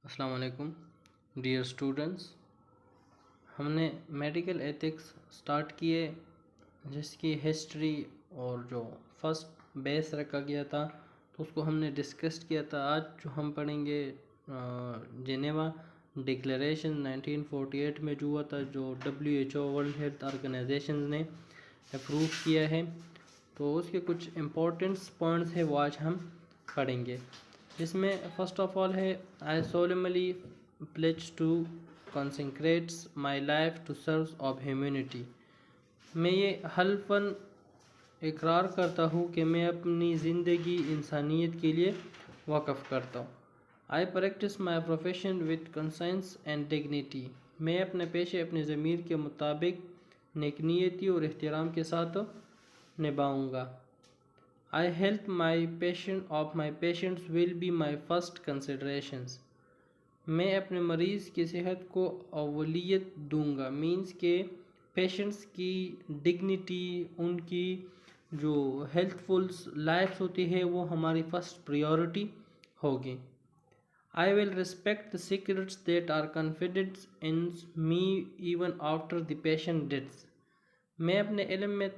السلام علیکم dear students. ہم نے میڈیکل ایتھکس سٹارٹ کیے جس کی ہسٹری اور جو فرسٹ بیس رکھا گیا تھا تو اس کو ہم نے ڈسکس کیا تھا. آج جو ہم پڑھیں گے جنیوا ڈکلیریشن 1948 میں جو ہوا تھا، جو WHO ورلڈ ہیلتھ آرگنائزیشن نے اپروو کیا ہے، تو اس کے کچھ امپورٹنٹس پوائنٹس ہیں وہ آج ہم پڑھیں گے. جس میں فرسٹ آف آل ہے I solemnly pledge to consecrate my life to service of humanity. میں یہ حلفاً اقرار کرتا ہوں کہ میں اپنی زندگی انسانیت کے لیے وقف کرتا ہوں. I practice my profession with conscience and dignity. میں اپنے پیشے اپنے ضمیر کے مطابق نیک نیتی اور احترام کے ساتھ نبھاؤں گا. I health my patients will be my first considerations. میں اپنے مریض کی صحت کو اولویت دوں گا. مینس کہ پیشنٹس کی ڈگنیٹی، ان کی جو ہیلتھ فل لائف ہوتی ہے وہ ہماری فرسٹ پریورٹی ہوگی. I will respect the secrets that are confided in me even after the patient deaths. میں اپنے علم میں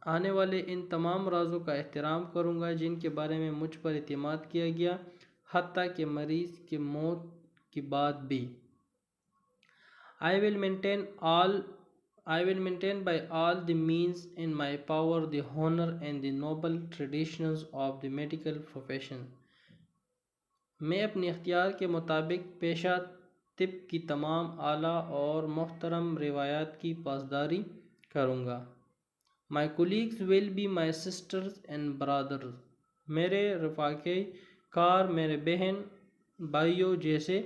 آنے والے ان تمام رازوں کا احترام کروں گا جن کے بارے میں مجھ پر اعتماد کیا گیا، حتیٰ کہ مریض کی موت کے بعد بھی. I will maintain by all the means in my power the honor and the noble traditions of the medical profession. میں اپنے اختیار کے مطابق پیشہ طب کی تمام اعلیٰ اور محترم روایات کی پاسداری کروں گا. My colleagues will be my sisters and brothers. میرے رفاقی کار میرے بہن بھائیوں جیسے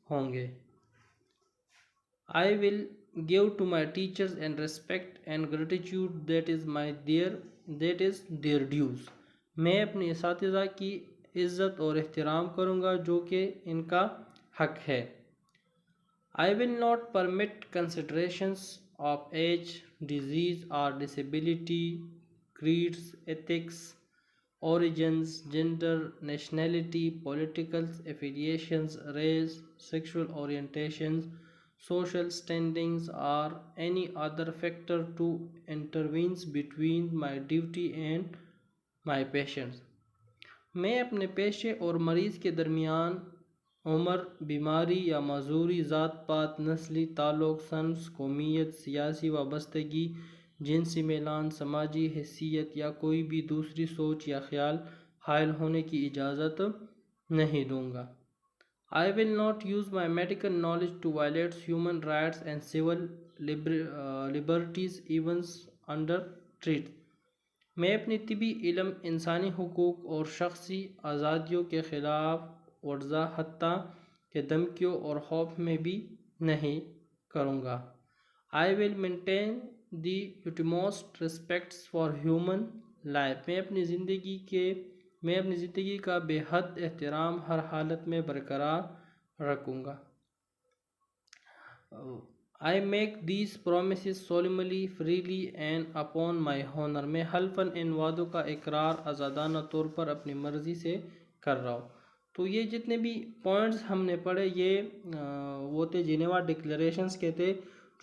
ہوں گے. I will give to my teachers and respect and gratitude that is their dues. میں اپنے اساتذہ کی عزت اور احترام کروں گا جو کہ ان کا حق ہے. I will not permit considerations of age, disease or disability, creeds, ethics, origins, gender, nationality, political affiliations, race, sexual orientations, social standings or any other factor to intervene between my duty and my patients. میں اپنے پیشے اور مریض کے درمیان عمر، بیماری یا معذوری، ذات پات، نسلی تعلق، صنف، قومیت، سیاسی وابستگی، جنسی میلان، سماجی حیثیت یا کوئی بھی دوسری سوچ یا خیال حائل ہونے کی اجازت نہیں دوں گا. I will not use my medical knowledge to violate human rights and civil liberties even under threat. میں اپنی طبی علم انسانی حقوق اور شخصی آزادیوں کے خلاف ورزہ حتیٰ کہ دھمکیوں اور خوف میں بھی نہیں کروں گا. I will maintain the utmost respect for human life. میں اپنی زندگی کا بے حد احترام ہر حالت میں برقرار رکھوں گا. I make these promises solemnly, freely and upon my honor. میں حلفاً ان وعدوں کا اقرار آزادانہ طور پر اپنی مرضی سے کر رہا ہوں. تو یہ جتنے بھی پوائنٹس ہم نے پڑھے یہ وہ تھے جنیوا ڈکلیریشنز کے تھے،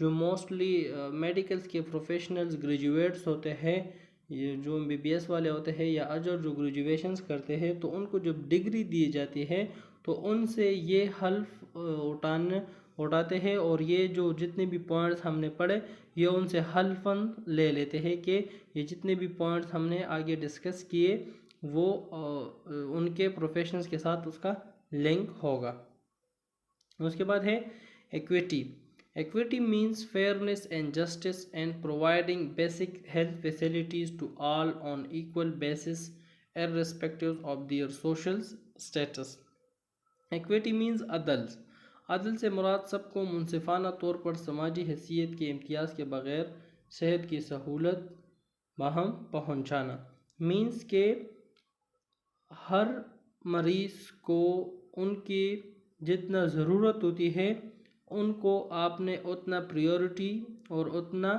جو موسٹلی میڈیکلز کے پروفیشنلز گریجویٹس ہوتے ہیں، یہ جو MBBS والے ہوتے ہیں یا اجر جو گریجویشنز کرتے ہیں، تو ان کو جب ڈگری دی جاتی ہے تو ان سے یہ حلف اٹھاتے ہیں اور یہ جو جتنے بھی پوائنٹس ہم نے پڑھے یہ ان سے حلفاً لے لیتے ہیں کہ یہ جتنے بھی پوائنٹس ہم نے آگے ڈسکس کیے وہ ان کے پروفیشنز کے ساتھ اس کا لنک ہوگا. اس کے بعد ہے equity. Equity means fairness and justice and providing basic health facilities to all on equal basis irrespective of their social status. Equity means عدل. عدل سے مراد سب کو منصفانہ طور پر سماجی حیثیت کے امتیاز کے بغیر صحت کی سہولت باہم پہنچانا. مینس کہ ہر مریض کو ان کی جتنا ضرورت ہوتی ہے ان کو آپ نے اتنا پریورٹی اور اتنا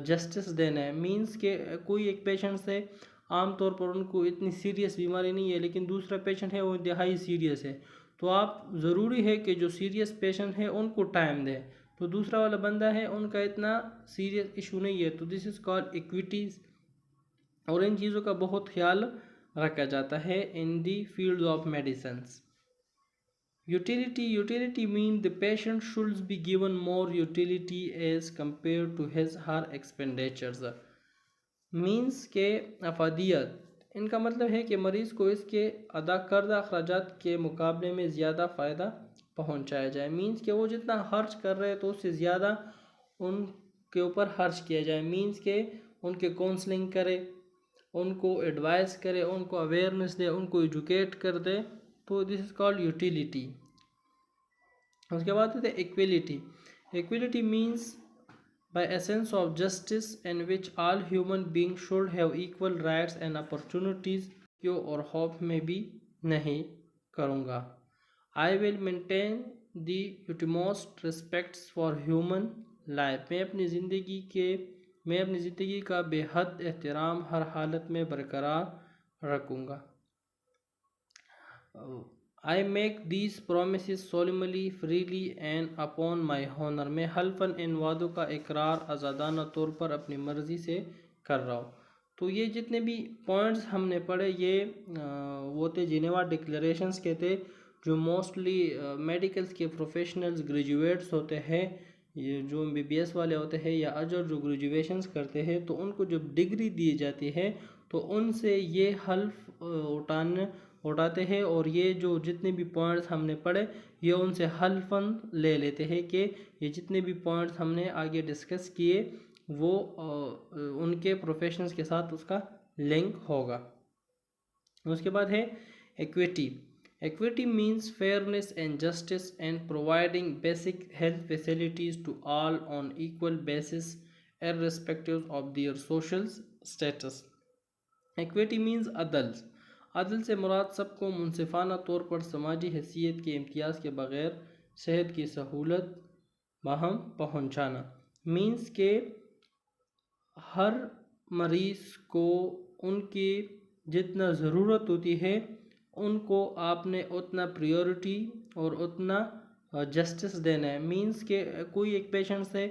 جسٹس دینا ہے. مینس کہ کوئی ایک پیشنٹ سے عام طور پر ان کو اتنی سیریس بیماری نہیں ہے لیکن دوسرا پیشنٹ ہے وہ انتہائی سیریس ہے، تو آپ ضروری ہے کہ جو سیریس پیشنٹ ہے ان کو ٹائم دیں. تو دوسرا والا بندہ ہے ان کا اتنا سیریس ایشو نہیں ہے. تو دس از کال ایکویٹیز، اور ان چیزوں کا بہت خیال رکھا جاتا ہے in the field of medicines. Utility means the patient should be given more utility as compared to his her expenditures. Means کہ افادیت، ان کا مطلب ہے کہ مریض کو اس کے ادا کردہ اخراجات کے مقابلے میں زیادہ فائدہ پہنچایا جائے. مینس کہ وہ جتنا خرچ کر رہے تو اس سے زیادہ ان کے اوپر خرچ کیا جائے. مینس کہ ان کے کونسلنگ کرے، ان کو ایڈوائز کرے، ان کو اویئرنیس دے، ان کو ایجوکیٹ کر دے. تو دس از کالڈ یوٹیلیٹی. اس کے بعد ہے equality. Equality means by essence of justice in which all human being should have equal rights and opportunities. کیوں اور ہوپ میں بھی نہیں کروں گا. I will maintain the utmost respects for human life. میں اپنی زندگی کا بے حد احترام ہر حالت میں برقرار رکھوں گا. I make these promises solemnly, freely and upon my honor. میں حلفاً ان وعدوں کا اقرار آزادانہ طور پر اپنی مرضی سے کر رہا ہوں. تو یہ جتنے بھی پوائنٹس ہم نے پڑھے یہ وہ تھے جنیوا ڈکلیریشنز کے تھے، جو موسٹلی میڈیکلز کے پروفیشنلز گریجویٹس ہوتے ہیں، یہ جو MBBS والے ہوتے ہیں یا اجر جو گریجویشنز کرتے ہیں، تو ان کو جب ڈگری دی جاتی ہے تو ان سے یہ حلف اٹھاتے ہیں، اور یہ جو جتنے بھی پوائنٹس ہم نے پڑھے یہ ان سے حلفاً لے لیتے ہیں کہ یہ جتنے بھی پوائنٹس ہم نے آگے ڈسکس کیے وہ ان کے پروفیشنز کے ساتھ اس کا لنک ہوگا. اس کے بعد ہے equity. Equity means fairness and justice and providing basic health facilities to all on equal basis irrespective of their social status. Equity means عدل. عدل سے مراد سب کو منصفانہ طور پر سماجی حیثیت کے امتیاز کے بغیر صحت کی سہولت باہم پہنچانا. مینس کہ ہر مریض کو ان کی جتنا ضرورت ہوتی ہے ان کو آپ نے اتنا پریورٹی اور اتنا جسٹس دینا ہے. مینس کہ کوئی ایک پیشنٹ سے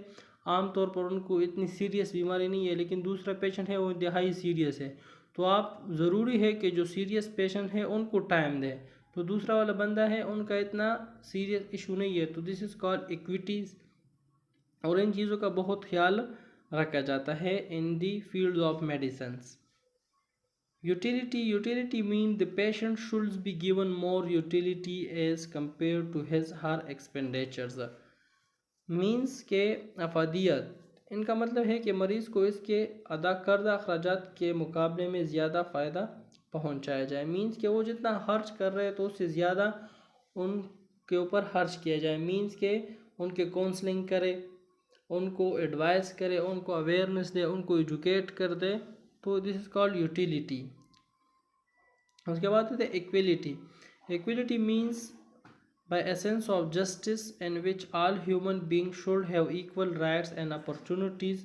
عام طور پر ان کو اتنی سیریس بیماری نہیں ہے لیکن دوسرا پیشنٹ ہے وہ انتہائی سیریس ہے، تو آپ ضروری ہے کہ جو سیریس پیشنٹ ہے ان کو ٹائم دیں. تو دوسرا والا بندہ ہے ان کا اتنا سیریس ایشو نہیں ہے. تو دس از کال ایکویٹیز، اور ان چیزوں کا بہت خیال رکھا جاتا ہے in the field of medicines. Utility means the patient should be given more utility as compared to his her expenditures. Means کہ افادیت، ان کا مطلب ہے کہ مریض کو اس کے ادا کردہ اخراجات کے مقابلے میں زیادہ فائدہ پہنچایا جائے. مینس کہ وہ جتنا خرچ کر رہے تو اس سے زیادہ ان کے اوپر خرچ کیا جائے. مینس کہ ان کے کونسلنگ کرے، ان کو ایڈوائز کرے، ان کو اویئرنیس دے، ان کو ایجوکیٹ کر دے. تو دس از کالڈ یوٹیلیٹی. اس کے بعد ہے equality. Equality means by essence of justice in which all human beings should have equal rights and opportunities